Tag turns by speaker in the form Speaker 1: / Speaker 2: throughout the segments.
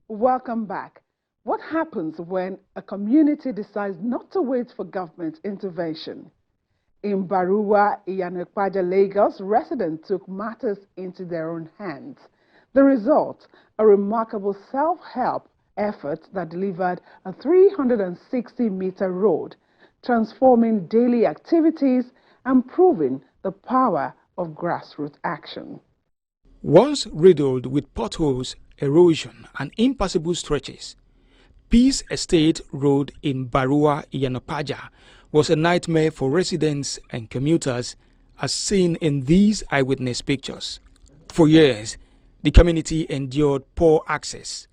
Speaker 1: Welcome back. What happens when a community decides not to wait for government intervention? In Baruwa, Iyanekpaja, Lagos, residents took matters into their own hands. The result, a remarkable self-help effort that delivered a 360-meter road, transforming daily activities and proving the power of grassroots action.
Speaker 2: Once riddled with potholes, erosion, and impassable stretches, Peace Estate Road in Baruwa, Iyanekpaja was a nightmare for residents and commuters, as seen in these eyewitness pictures. For years, the community endured poor access.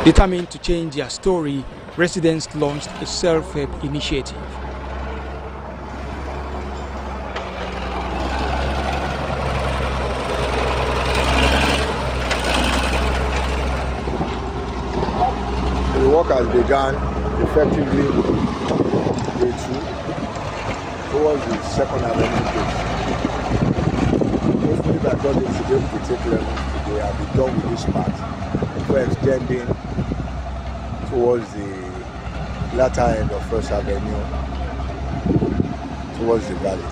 Speaker 2: Determined to change their story, residents launched a self-help initiative.
Speaker 3: The work has begun effectively day 2 towards the second avenue gate. Hopefully that God is able to take levels today and be done with this part before extending towards the latter end of First Avenue towards the valley.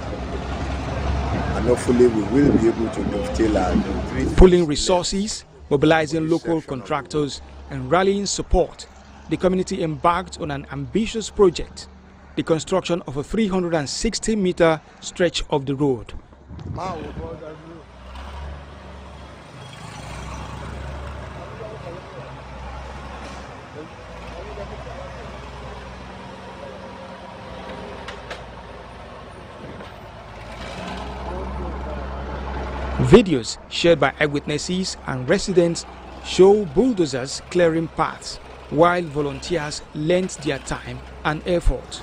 Speaker 3: And hopefully we will be able to dovetail and
Speaker 2: pooling resources, mobilizing local contractors, and rallying support, the community embarked on an ambitious project, the construction of a 360-meter stretch of the road. Videos shared by eyewitnesses and residents show bulldozers clearing paths, while volunteers lent their time and effort.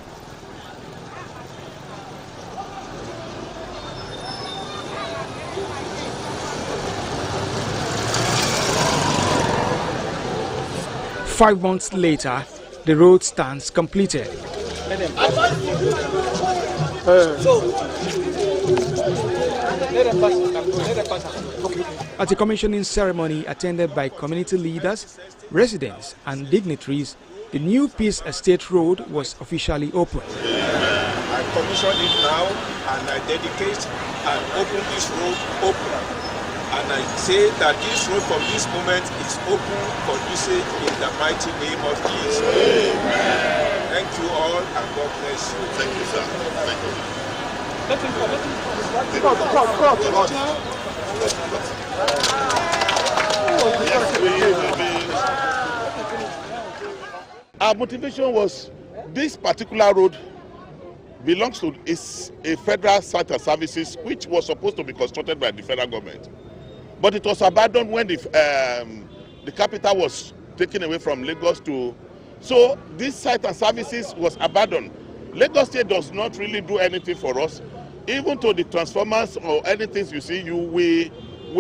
Speaker 2: Five months later, the road stands completed. At a commissioning ceremony attended by community leaders, residents and dignitaries, the new Peace Estate Road was officially opened.
Speaker 4: I commission it now and I dedicate and open this road open. And I say that this road from this moment is open for usage in the mighty name of Jesus. Amen. Thank you all and God bless you. Thank you, sir. Thank you.
Speaker 5: Our motivation was this particular road belongs to a federal site of services which was supposed to be constructed by the federal government. But it was abandoned when the capital was taken away from Lagos to... So this site and services was abandoned. Lagos State does not really do anything for us. Even to the transformers or anything you see, we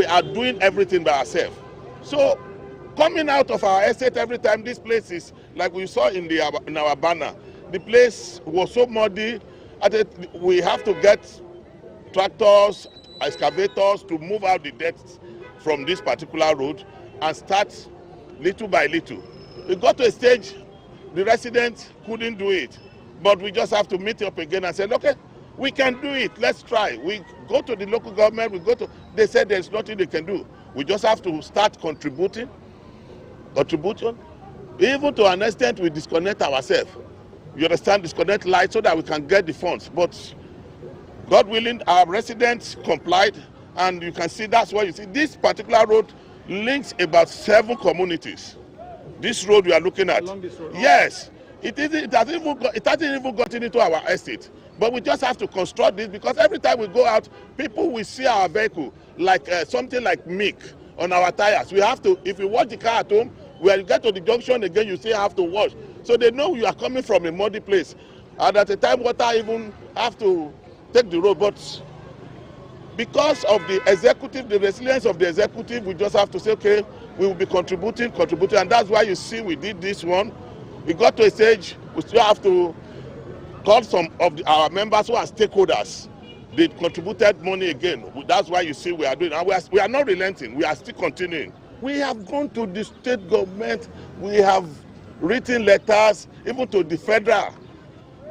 Speaker 5: are doing everything by ourselves. So coming out of our estate every time, this place is, like we saw in our banner, the place was so muddy. We have to get tractors, excavators to move out the dirt from this particular road and start little by little. We got to a stage, the residents couldn't do it, but we just have to meet up again and say, okay, we can do it, let's try. We go to the local government, they said there's nothing they can do. We just have to start contribution. Even to an extent, we disconnect ourselves. You understand, disconnect light so that we can get the funds. But God willing, our residents complied, and you can see that's why you see this particular road links about 7 communities. This road we are looking at.
Speaker 2: Along this road?
Speaker 5: Yes. It hasn't even gotten into our estate. But we just have to construct this because every time we go out, people will see our vehicle like something like milk on our tires. We have to, if you wash the car at home, when you get to the junction again, you still have to wash. So they know you are coming from a muddy place. And at the time, water even have to take the road. But because of the executive, the resilience of the executive, we just have to say, okay, we will be contributing. And that's why you see we did this one. We got to a stage, we still have to called some of our members who are stakeholders. They contributed money again. That's why you see we are doing, and we are not relenting. We are still continuing. We have gone to the state government. We have written letters, even to the federal,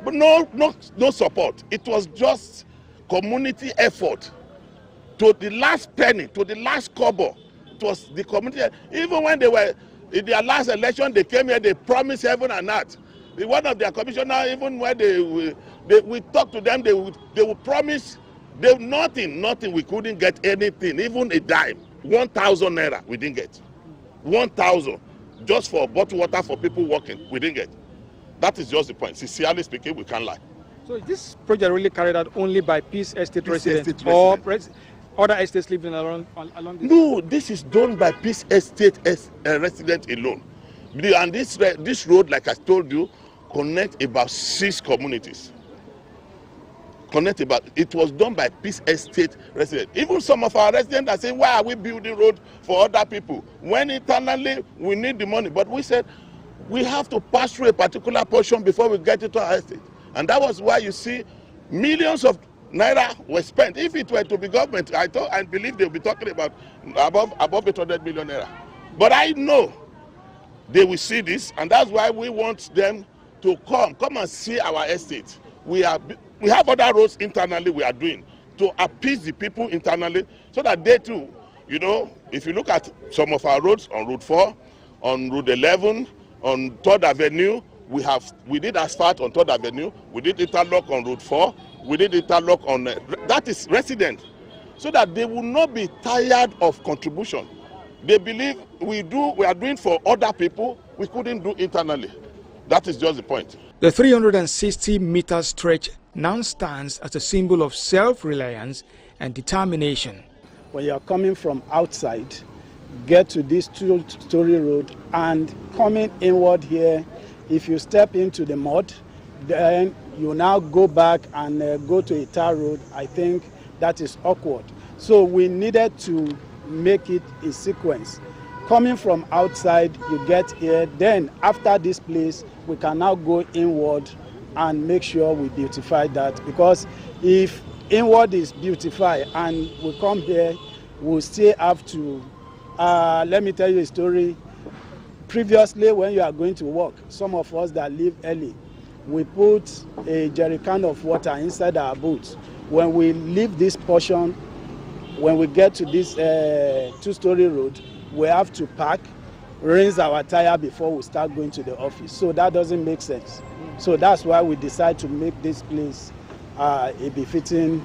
Speaker 5: but no support. It was just community effort. To the last penny, to the last kobo, it was the community. Even when they were in their last election, they came here. They promised heaven and earth. One of their commissioners, even when we talked to them, they would promise nothing. We couldn't get anything, even a dime. 1,000 naira we didn't get. 1,000 just for bottled water for people walking, we didn't get. That is just the point. Sincerely speaking, we can't lie.
Speaker 2: So is this project really carried out only by Peace Estate residents or other estates living along this?
Speaker 5: No, this is done by Peace Estate residents alone. And this road, like I told you, connect about 6 communities. It was done by Peace Estate residents. Even some of our residents are saying, why are we building road for other people? When internally we need the money. But we said, we have to pass through a particular portion before we get it to our estate. And that was why you see millions of naira were spent. If it were to be government, I believe they'll be talking about above 800 million naira. But I know they will see this, and that's why we want them to come and see our estate. We have other roads internally we are doing to appease the people internally, so that they too, you know, if you look at some of our roads on Route 4, on Route 11, on 3rd Avenue, we did asphalt on 3rd Avenue, we did interlock on Route 4, we did interlock on, that is resident, so that they will not be tired of contribution. They believe we are doing for other people, we couldn't do internally. That is just the point.
Speaker 2: The 360-meter stretch now stands as a symbol of self-reliance and determination.
Speaker 6: When you are coming from outside, get to this 2-story road, and coming inward here, if you step into the mud, then you now go back and go to a tar road. I think that is awkward. So we needed to make it a sequence. Coming from outside, you get here, then after this place, we can now go inward and make sure we beautify that. Because if inward is beautified and we come here, we'll still have to, let me tell you a story. Previously, when you are going to work, some of us that leave early, we put a jerry can of water inside our boots. When we leave this portion, when we get to this 2-story road, we have to park, rinse our tire before we start going to the office. So that doesn't make sense. So that's why we decide to make this place a befitting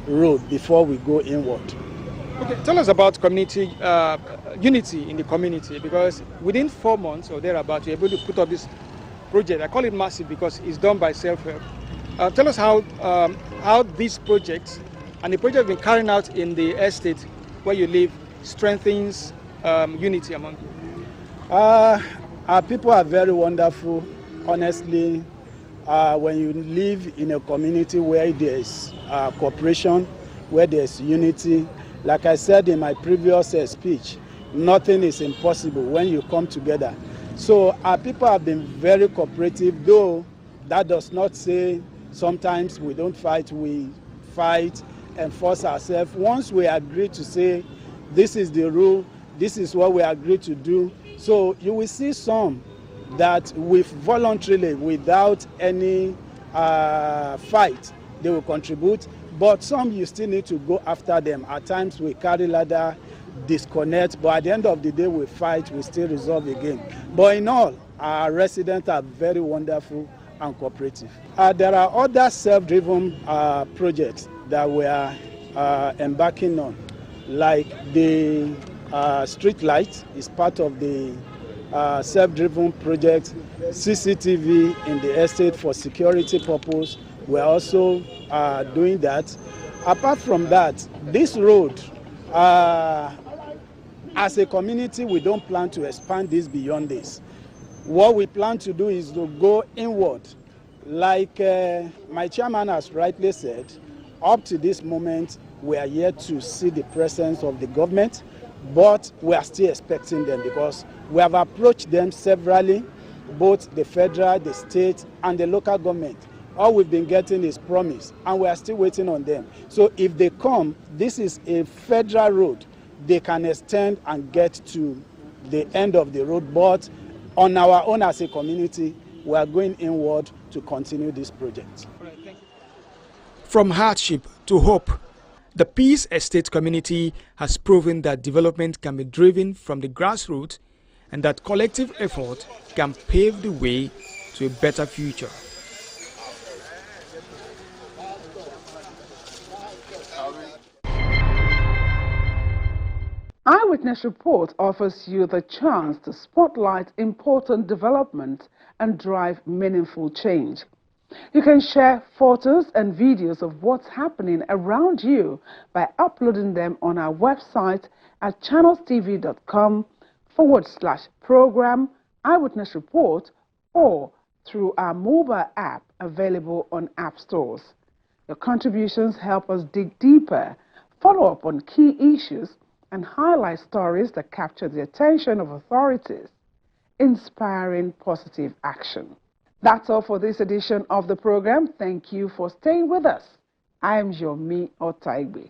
Speaker 6: road before we go inward.
Speaker 2: Okay, tell us about community unity in the community, because within 4 months or thereabout, you're able to put up this project. I call it massive because it's done by self-help. Tell us how this project and the project been carried out in the estate where you live strengthens unity among you.
Speaker 6: Our people are very wonderful. Honestly, when you live in a community where there's cooperation, where there's unity, like I said in my previous speech, nothing is impossible when you come together. So our people have been very cooperative, though that does not say sometimes we don't fight, we fight and force ourselves. Once we agree to say, this is the rule, this is what we agree to do. So you will see some that with voluntarily, without any fight, they will contribute. But some you still need to go after them. At times we carry ladder, disconnect, but at the end of the day we fight, we still resolve again. But in all, our residents are very wonderful and cooperative. There are other self-driven projects that we are embarking on, like the street light is part of the self-driven project, CCTV in the estate for security purpose. We're also doing that. Apart from that, this road, as a community, we don't plan to expand this beyond this. What we plan to do is to go inward. Like my chairman has rightly said, up to this moment, we are yet to see the presence of the government, but we are still expecting them because we have approached them severally, both the federal, the state, and the local government. All we've been getting is promise, and we are still waiting on them. So if they come, this is a federal road. They can extend and get to the end of the road, but on our own as a community, we are going inward to continue this project.
Speaker 2: From hardship to hope, the Peace Estate community has proven that development can be driven from the grassroots and that collective effort can pave the way to a better future.
Speaker 1: Eyewitness Report offers you the chance to spotlight important developments and drive meaningful change. You can share photos and videos of what's happening around you by uploading them on our website at channelstv.com/program Eyewitness Report or through our mobile app available on app stores. Your contributions help us dig deeper, follow up on key issues, and highlight stories that capture the attention of authorities, inspiring positive action. That's all for this edition of the program. Thank you for staying with us. I am Yomi Otaigbe.